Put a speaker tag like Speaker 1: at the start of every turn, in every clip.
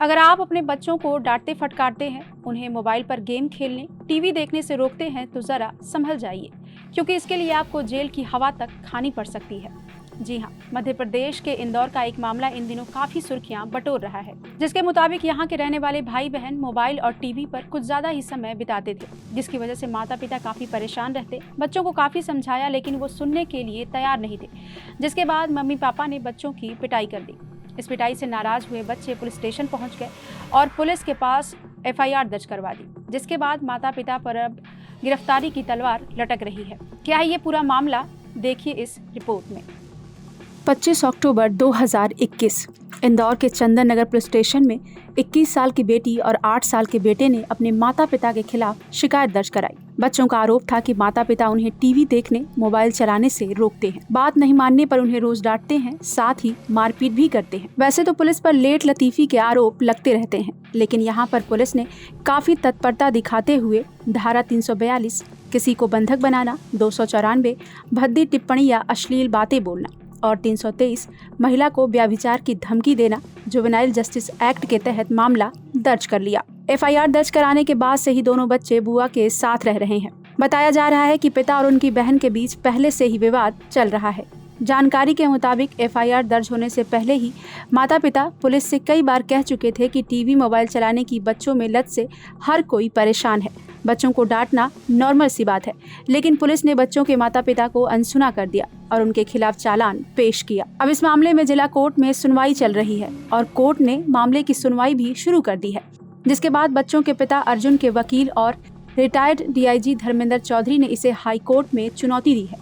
Speaker 1: अगर आप अपने बच्चों को डांटते फटकारते हैं, उन्हें मोबाइल पर गेम खेलने, टीवी देखने से रोकते हैं तो जरा संभल जाइए, क्योंकि इसके लिए आपको जेल की हवा तक खानी पड़ सकती है। जी हाँ, मध्य प्रदेश के इंदौर का एक मामला इन दिनों काफी सुर्खियां बटोर रहा है, जिसके मुताबिक यहाँ के रहने वाले भाई बहन मोबाइल और टीवी पर कुछ ज्यादा ही समय बिताते थे, जिसकी वजह से माता पिता काफी परेशान रहते। बच्चों को काफी समझाया, लेकिन वो सुनने के लिए तैयार नहीं थे, जिसके बाद मम्मी पापा ने बच्चों की पिटाई कर दी। इस पिटाई से नाराज हुए बच्चे पुलिस स्टेशन पहुंच गए और पुलिस के पास एफआईआर दर्ज करवा दी, जिसके बाद माता पिता पर अब गिरफ्तारी की तलवार लटक रही है। क्या है ये पूरा मामला, देखिए इस रिपोर्ट में। 25 अक्टूबर 2021 इंदौर के चंदन नगर पुलिस स्टेशन में 21 साल की बेटी और 8 साल के बेटे ने अपने माता पिता के खिलाफ शिकायत दर्ज कराई। बच्चों का आरोप था कि माता पिता उन्हें टीवी देखने, मोबाइल चलाने से रोकते हैं। बात नहीं मानने पर उन्हें रोज डांटते हैं, साथ ही मारपीट भी करते हैं। वैसे तो पुलिस पर लेट लतीफी के आरोप लगते रहते हैं, लेकिन यहाँ पर पुलिस ने काफी तत्परता दिखाते हुए धारा 342, किसी को बंधक बनाना, 294, भद्दी टिप्पणी या अश्लील बातें बोलना और 323, महिला को व्यभिचार की धमकी देना, जुवेनाइल जस्टिस एक्ट के तहत मामला दर्ज कर लिया। एफआईआर दर्ज कराने के बाद से ही दोनों बच्चे बुआ के साथ रह रहे हैं। बताया जा रहा है कि पिता और उनकी बहन के बीच पहले से ही विवाद चल रहा है। जानकारी के मुताबिक एफआईआर दर्ज होने से पहले ही माता पिता पुलिस से कई बार कह चुके थे कि टीवी मोबाइल चलाने की बच्चों में लत से हर कोई परेशान है। बच्चों को डांटना नॉर्मल सी बात है, लेकिन पुलिस ने बच्चों के माता पिता को अनसुना कर दिया और उनके खिलाफ चालान पेश किया। अब इस मामले में जिला कोर्ट में सुनवाई चल रही है और कोर्ट ने मामले की सुनवाई भी शुरू कर दी है, जिसके बाद बच्चों के पिता अर्जुन के वकील और रिटायर्ड डीआईजी धर्मेंद्र चौधरी ने इसे हाई कोर्ट में चुनौती दी है।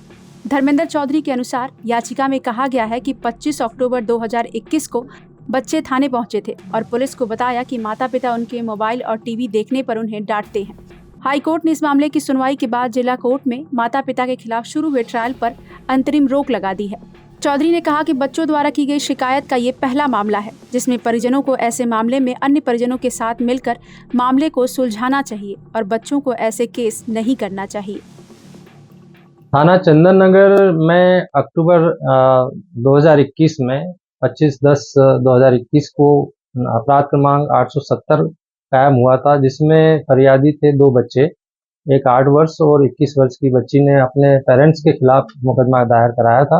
Speaker 1: धर्मेंद्र चौधरी के अनुसार याचिका में कहा गया है कि 25 अक्टूबर 2021 को बच्चे थाने पहुंचे थे और पुलिस को बताया कि माता पिता उनके मोबाइल और टीवी देखने पर उन्हें डांटते हैं। हाई कोर्ट ने इस मामले की सुनवाई के बाद जिला कोर्ट में माता पिता के खिलाफ शुरू हुए ट्रायल पर अंतरिम रोक लगा दी है। चौधरी ने कहा कि बच्चों द्वारा की गई शिकायत का ये पहला मामला है, जिसमें परिजनों को ऐसे मामले में अन्य परिजनों के साथ मिलकर मामले को सुलझाना चाहिए और बच्चों को ऐसे केस नहीं करना चाहिए।
Speaker 2: थाना चंदन नगर में अक्टूबर 2021 में 25/10/2021 को अपराध क्रमांक 870 कायम हुआ था, जिसमें फरियादी थे 2 बच्चे, एक 8 वर्ष और 21 वर्ष की बच्ची ने अपने पेरेंट्स के खिलाफ मुकदमा दायर कराया था।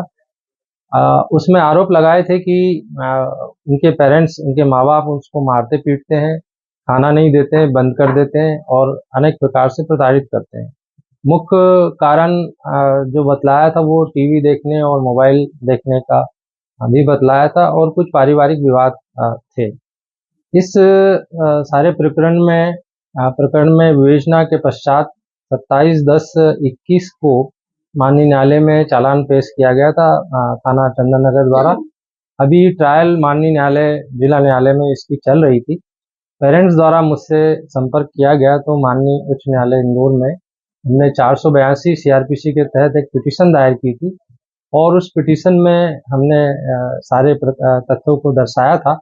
Speaker 2: उसमें आरोप लगाए थे कि उनके पेरेंट्स, उनके माँ बाप उसको मारते पीटते हैं, खाना नहीं देते हैं, बंद कर देते हैं और अनेक प्रकार से प्रताड़ित करते हैं। मुख्य कारण जो बतलाया था वो टीवी देखने और मोबाइल देखने का भी बतलाया था और कुछ पारिवारिक विवाद थे। इस सारे प्रकरण में विवेचना के पश्चात 27/10/21 को माननीय न्यायालय में चालान पेश किया गया था थाना चंदन नगर द्वारा। अभी ट्रायल माननीय न्यायालय, जिला न्यायालय में इसकी चल रही थी। पेरेंट्स द्वारा मुझसे संपर्क किया गया तो माननीय उच्च न्यायालय इंदौर में हमने 482 सीआरपीसी के तहत एक पिटीशन दायर की थी और उस पिटीशन में हमने सारे तथ्यों को दर्शाया था।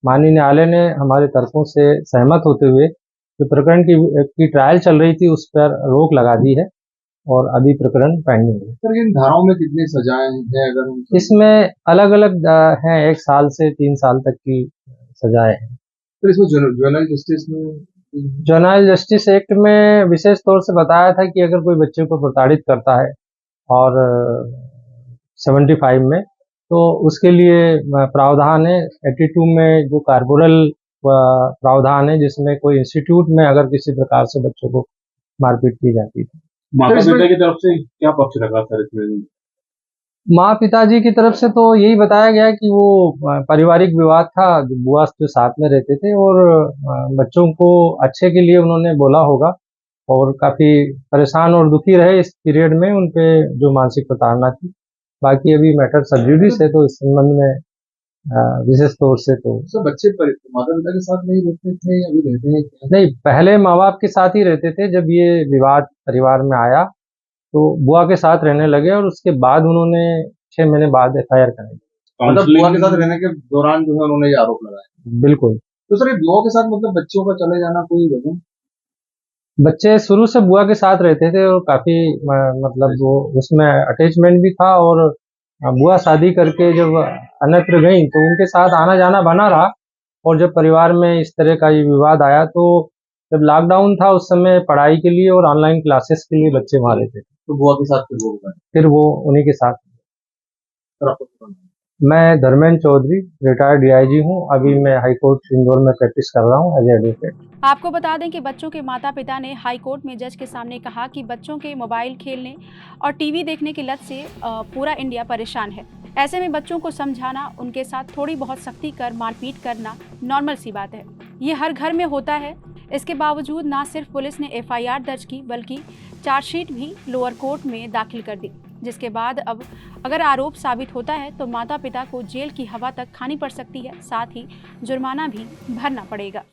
Speaker 2: माननीय न्यायालय ने हमारे तरफों से सहमत होते हुए जो प्रकरण की ट्रायल चल रही थी उस पर रोक लगा दी है और अभी प्रकरण पेंडिंग है।
Speaker 3: सर, इन धाराओं में कितनी सजाएं हैं? अगर
Speaker 2: इसमें अलग अलग हैं, 1 साल से 3 साल तक की सजाएं हैं।
Speaker 3: तो इसमें जुवेनाइल जस्टिस में,
Speaker 2: जुवेनाइल जस्टिस एक्ट में विशेष तौर से बताया था कि अगर कोई बच्चे को प्रताड़ित करता है और 75 में, तो उसके लिए प्रावधान है। 82 में जो कार्पोरल प्रावधान है, जिसमें कोई इंस्टीट्यूट में अगर किसी प्रकार से बच्चों को मारपीट की जाती थी।
Speaker 3: माता पिता की तरफ से क्या पक्ष रखा सर इसमें?
Speaker 2: माँ पिताजी की तरफ से तो यही बताया गया कि वो पारिवारिक विवाद था, बुआ जो साथ में रहते थे और बच्चों को अच्छे के लिए उन्होंने बोला होगा और काफी परेशान और दुखी रहे इस पीरियड में, उनपे जो मानसिक प्रताड़ना थी। बाकी अभी मैटर सब जुडिस है, तो इस संबंध में विशेष तौर से तो
Speaker 3: बच्चे माता पिता के साथ नहीं रहते थे या अभी रहते हैं?
Speaker 2: नहीं, पहले माँ बाप के साथ ही रहते थे। जब ये विवाद परिवार में आया तो बुआ के साथ रहने लगे और उसके बाद उन्होंने 6 महीने बाद एफआईआर कराई।
Speaker 3: मतलब बुआ के साथ रहने के दौरान जो है उन्होंने ये आरोप लगाया?
Speaker 2: बिल्कुल।
Speaker 3: तो सर, बुआ के साथ मतलब बच्चों का चले जाना कोई वजह?
Speaker 2: बच्चे शुरू से बुआ के साथ रहते थे और काफी मतलब वो उसमें अटैचमेंट भी था और बुआ शादी करके जब अन्यत्र गई तो उनके साथ आना जाना बना रहा और जब परिवार में इस तरह का ये विवाद आया तो जब लॉकडाउन था उस समय पढ़ाई के लिए और ऑनलाइन क्लासेस के लिए बच्चे वहाँ रहते थे,
Speaker 3: तो बुआ के साथ फिर वो होगा
Speaker 2: फिर वो उन्हीं के साथ।
Speaker 3: फिर आपको क्या करना है?
Speaker 2: मैं धर्मेंद्र चौधरी रिटायर्ड डीआईजी हूँ। अभी मैं हाई कोर्ट इंदौर में प्रैक्टिस कर रहा हूँ एज एडवोकेट।
Speaker 1: आपको बता दें कि बच्चों के माता पिता ने हाई कोर्ट में जज के सामने कहा कि बच्चों के मोबाइल खेलने और टीवी देखने की लत से पूरा इंडिया परेशान है। ऐसे में बच्चों को समझाना, उनके साथ थोड़ी बहुत सख्ती कर मारपीट करना नॉर्मल सी बात है। ये हर घर में होता है। इसके बावजूद ना सिर्फ पुलिस ने एफआईआर दर्ज की बल्कि चार्जशीट भी लोअर कोर्ट में दाखिल कर दी, जिसके बाद अब अगर आरोप साबित होता है तो माता पिता को जेल की हवा तक खानी पड़ सकती है, साथ ही जुर्माना भी भरना पड़ेगा।